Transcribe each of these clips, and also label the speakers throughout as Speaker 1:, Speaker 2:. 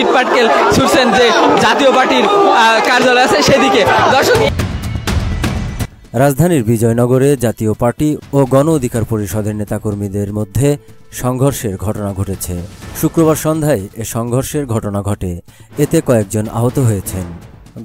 Speaker 1: ইট পাটকেল ছুটছেন যে জাতীয় পার্টির কার্যালয় আছে সেদিকে। দর্শক,
Speaker 2: রাজধানীর বিজয়নগরে জাতীয় পার্টি ও গণ অধিকার পরিষদের নেতাকর্মীদের মধ্যে সংঘর্ষের ঘটনা ঘটেছে। শুক্রবার সন্ধ্যায় এ সংঘর্ষের ঘটনা ঘটে। এতে কয়েকজন আহত হয়েছেন।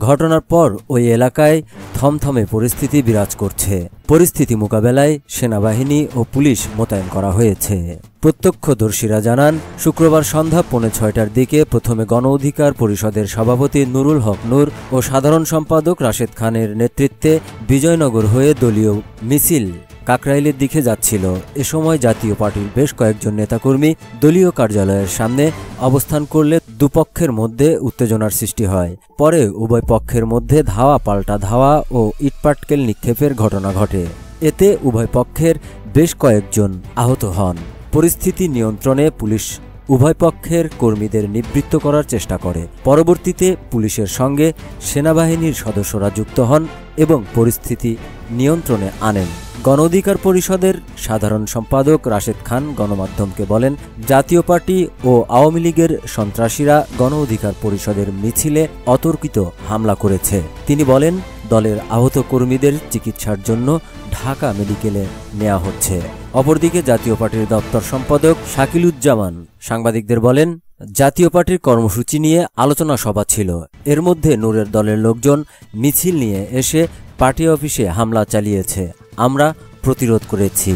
Speaker 2: ঘটনার পর ওই এলাকায় থমথমে পরিস্থিতি বিরাজ করছে। পরিস্থিতি মোকাবেলায় সেনাবাহিনী ও পুলিশ মোতায়েন করা হয়েছে। প্রত্যক্ষদর্শীরা জানান, শুক্রবার সন্ধ্যা 5:30টার দিকে প্রথমে গণ অধিকার পরিষদের সভাপতি নুরুল হক নূর ও সাধারণ সম্পাদক রাশেদ খানের নেতৃত্বে বিজয়নগর হয়ে দলীয় মিছিল কাকরাইলের দিকে যাচ্ছিল। এ সময় জাতীয় পার্টির বেশ কয়েকজন নেতাকর্মী দলীয় কার্যালয়ের সামনে অবস্থান করলে দুপক্ষের মধ্যে উত্তেজনার সৃষ্টি হয়। পরে উভয় পক্ষের মধ্যে ধাওয়া পাল্টা ধাওয়া ও ইটপাটকেল নিক্ষেপের ঘটনা ঘটে। এতে উভয় পক্ষের বেশ কয়েকজন আহত হন। পরিস্থিতি নিয়ন্ত্রণে পুলিশ উভয় পক্ষের কর্মীদের নিবৃত্ত করার চেষ্টা করে। পরবর্তীতে পুলিশের সঙ্গে সেনাবাহিনীর সদস্যরা যুক্ত হন এবং পরিস্থিতি নিয়ন্ত্রণে আনেন। গণ অধিকার পরিষদের সাধারণ সম্পাদক রাশেদ খান গণমাধ্যমকে বলেন, জাতীয় পার্টি ও আওয়ামী লীগের সন্ত্রাসীরা গণ অধিকার পরিষদের মিছিলে অতর্কিত হামলা করেছে। তিনি বলেন, দলের আহত কর্মীদের চিকিৎসার জন্য ঢাকা মেডিকেলে নেওয়া হচ্ছে। অপরদিকে জাতীয় পার্টির দপ্তর সম্পাদক শাকিলুজ্জামান সাংবাদিকদের বলেন, জাতীয় পার্টির কর্মসূচি নিয়ে আলোচনা সভা ছিল। এর মধ্যে নূরের দলের লোকজন মিছিল নিয়ে এসে পার্টি অফিসে হামলা চালিয়েছে। আমরা প্রতিরোধ করেছি।